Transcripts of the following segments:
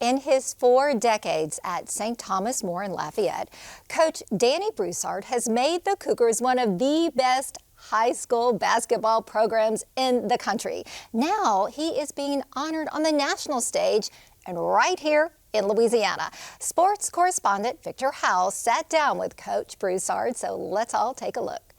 In his 4 decades at St. Thomas More in Lafayette, Coach Danny Broussard has made the Cougars one of the best high school basketball programs in the country. Now he is being honored on the national stage and right here in Louisiana. Sports correspondent Victor Howell sat down with Coach Broussard, so let's all take a look.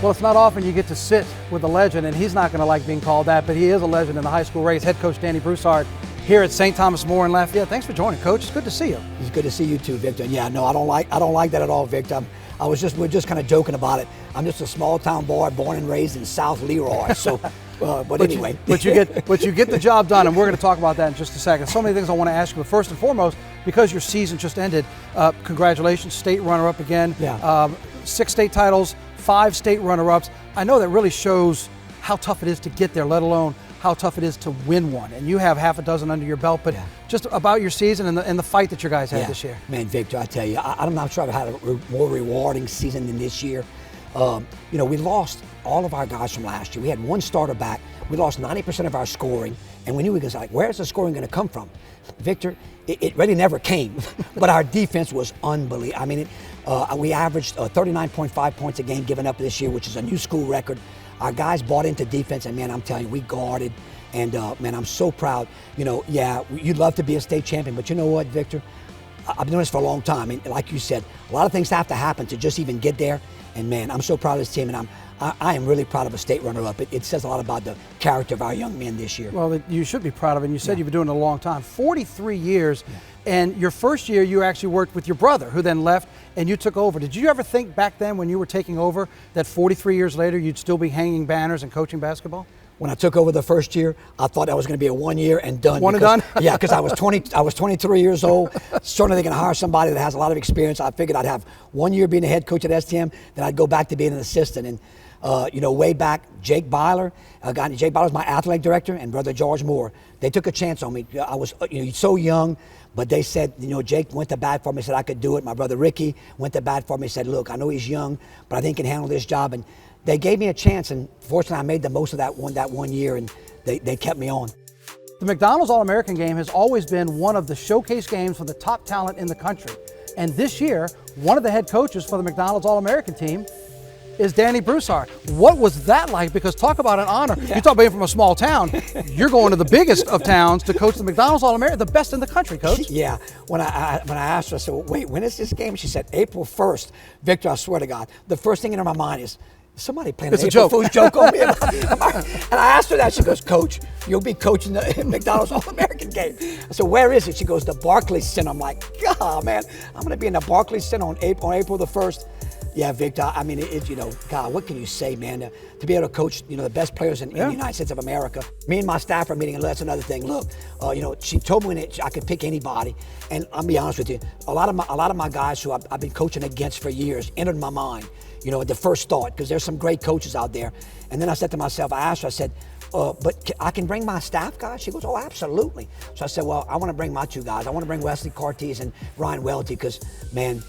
Well, it's not often you get to sit with a legend, and he's not going to like being called that, but he is a legend in the high school race. Head coach Danny Broussard here at St. Thomas More in Lafayette. Thanks for joining, Coach. It's good to see you. It's good to see you too, Victor. Yeah, no, I don't like that at all, Victor. We're just kind of joking about it. I'm just a small town boy, born and raised in South Leroy. So, but anyway. But you get the job done, and we're going to talk about that in just a second. So many things I want to ask you, but first and foremost, because your season just ended, congratulations, state runner-up again. Yeah. 6 state titles, 5 state runner-ups. I know that really shows how tough it is to get there, let alone how tough it is to win one. And you have half a dozen under your belt, but just about your season and the fight that your guys had this year. Man, Victor, I tell you, I'm not sure I've had a more rewarding season than this year. We lost all of our guys from last year. We had one starter back. We lost 90% of our scoring, and we knew we was like, where's the scoring going to come from? Victor, it really never came, but our defense was unbelievable. I mean, we averaged 39.5 points a game given up this year, which is a new school record. Our guys bought into defense, and man, I'm telling you, we guarded, and man, I'm so proud. You'd love to be a state champion, but you know what, Victor? I've been doing this for a long time, and like you said, a lot of things have to happen to just even get there, and man, I'm so proud of this team, and I am really proud of a state runner-up. It says a lot about the character of our young men this year. Well, you should be proud of it. And you said you've been doing it a long time, 43 years. Yeah. And your first year, you actually worked with your brother, who then left, and you took over. Did you ever think back then when you were taking over that 43 years later, you'd still be hanging banners and coaching basketball? When I took over the first year, I thought that was going to be a 1 year and done. One and done? Yeah, because I was 23 years old. Certainly they're going to hire somebody that has a lot of experience. I figured I'd have 1 year being a head coach at STM, then I'd go back to being an assistant. And way back, Jake Byler, Jake Byler's my athletic director, and brother George Moore. They took a chance on me. I was so young, but they said, Jake went to bat for me, said I could do it. My brother Ricky went to bat for me, said, look, I know he's young, but I think he can handle this job. And they gave me a chance, and fortunately I made the most of that 1 year, and they kept me on. The McDonald's All-American game has always been one of the showcase games for the top talent in the country. And this year, one of the head coaches for the McDonald's All-American team is Danny Broussard. What was that like? Because talk about an honor. Yeah. You talk about being from a small town. You're going to the biggest of towns to coach the McDonald's All-American, the best in the country, Coach. Yeah. When I asked her, I said, well, wait, when is this game? She said, April 1st. Victor, I swear to God, the first thing in my mind is, somebody playing an April Fool's joke on me. And I asked her that. She goes, Coach, you'll be coaching the McDonald's All-American game. I said, where is it? She goes, the Barclays Center. I'm like, God, man, I'm going to be in the Barclays Center on April the 1st. Yeah, Victor, I mean, God, what can you say, man? To be able to coach, the best players in the United States of America. Me and my staff are meeting, and that's another thing. Look, she told me I could pick anybody, and I'll be honest with you, a lot of my guys who I've been coaching against for years entered my mind, at the first thought, because there's some great coaches out there. And then I said to myself, I asked her, I said, but I can bring my staff guys? She goes, oh, absolutely. So I said, well, I want to bring my 2 guys. I want to bring Wesley Cortez and Ryan Welty because, man,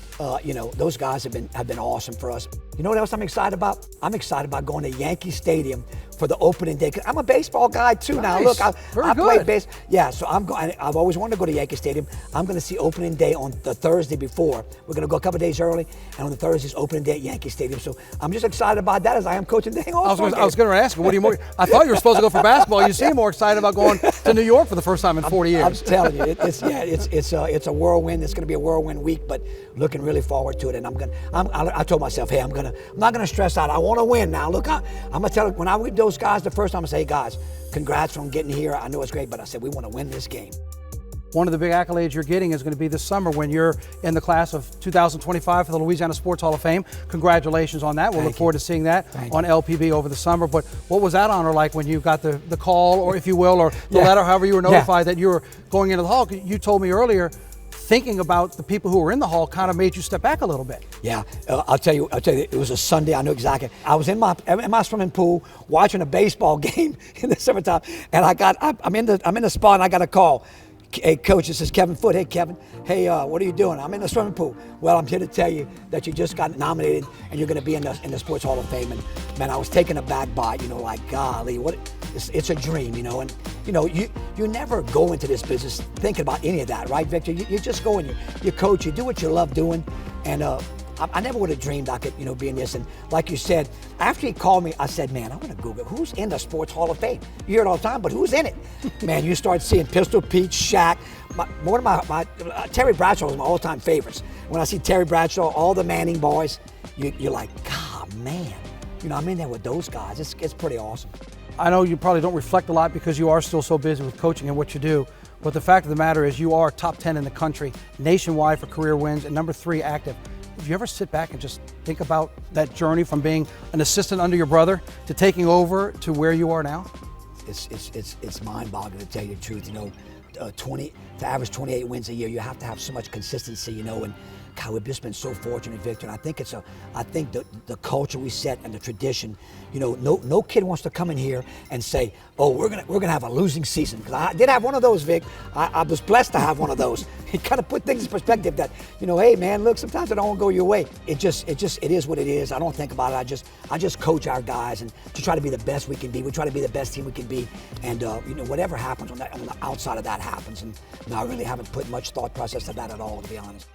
those guys have been awesome for us. You know what else I'm excited about? I'm excited about going to Yankee Stadium for the opening day. 'Cause I'm a baseball guy too now. Look, I played baseball. Yeah, so I've always wanted to go to Yankee Stadium. I'm going to see opening day on the Thursday before. We're going to go a couple days early, and on the Thursday is opening day at Yankee Stadium. So I'm just excited about that as I am coaching the All-Star game. I was going to ask you, what are you more? I thought you were supposed to go for basketball. You seem more excited about going to New York for the first time in 40 years. I'm telling you, it's a whirlwind. It's going to be a whirlwind week, but looking really forward to it. And I told myself, hey, I'm not going to stress out. I want to win now. Look, I'm going to tell you, when I read those guys the first time, I say, hey, guys, congrats on getting here. I know it's great, but I said, we want to win this game. One of the big accolades you're getting is going to be this summer when you're in the class of 2025 for the Louisiana Sports Hall of Fame. Congratulations on that. We'll look forward to seeing that on LPB over the summer. But what was that honor like when you got the call, or if you will, or the letter, however you were notified that you were going into the hall? You told me earlier, thinking about the people who were in the hall kind of made you step back a little bit. Yeah, I'll tell you, it was a Sunday. I know exactly. I was in my swimming pool watching a baseball game in the summertime, and I'm in the spot, and I got a call. Hey, Coach, this is Kevin Foote. Hey, Kevin. Hey, what are you doing? I'm in the swimming pool. Well, I'm here to tell you that you just got nominated and you're going to be in the Sports Hall of Fame. And, man, I was taken aback by it, like, golly, it's a dream, and, you never go into this business thinking about any of that, right, Victor? You just go and you coach, you do what you love doing. And I never would have dreamed I could, be in this. And like you said, after he called me, I said, man, I'm going to Google who's in the Sports Hall of Fame. You hear it all the time, but who's in it? Man, you start seeing Pistol Pete, Shaq. One of my Terry Bradshaw was my all-time favorites. When I see Terry Bradshaw, all the Manning boys, you're like, God, man. I'm in there with those guys. It's pretty awesome. I know you probably don't reflect a lot because you are still so busy with coaching and what you do. But the fact of the matter is you are top 10 in the country, nationwide for career wins, and number 3 active. If you ever sit back and just think about that journey from being an assistant under your brother to taking over to where you are now? It's mind-boggling to tell you the truth. To average 28 wins a year, you have to have so much consistency, and God, we've just been so fortunate, Victor. And I think the culture we set and the tradition, no kid wants to come in here and say, oh, we're gonna have a losing season. Because I did have one of those, Vic. I was blessed to have one of those. It kind of put things in perspective that, hey man, look, sometimes it don't go your way. It is what it is. I don't think about it. I just coach our guys and to try to be the best we can be. We try to be the best team we can be. And whatever happens on the outside of that happens. And I really haven't put much thought process to that at all, to be honest.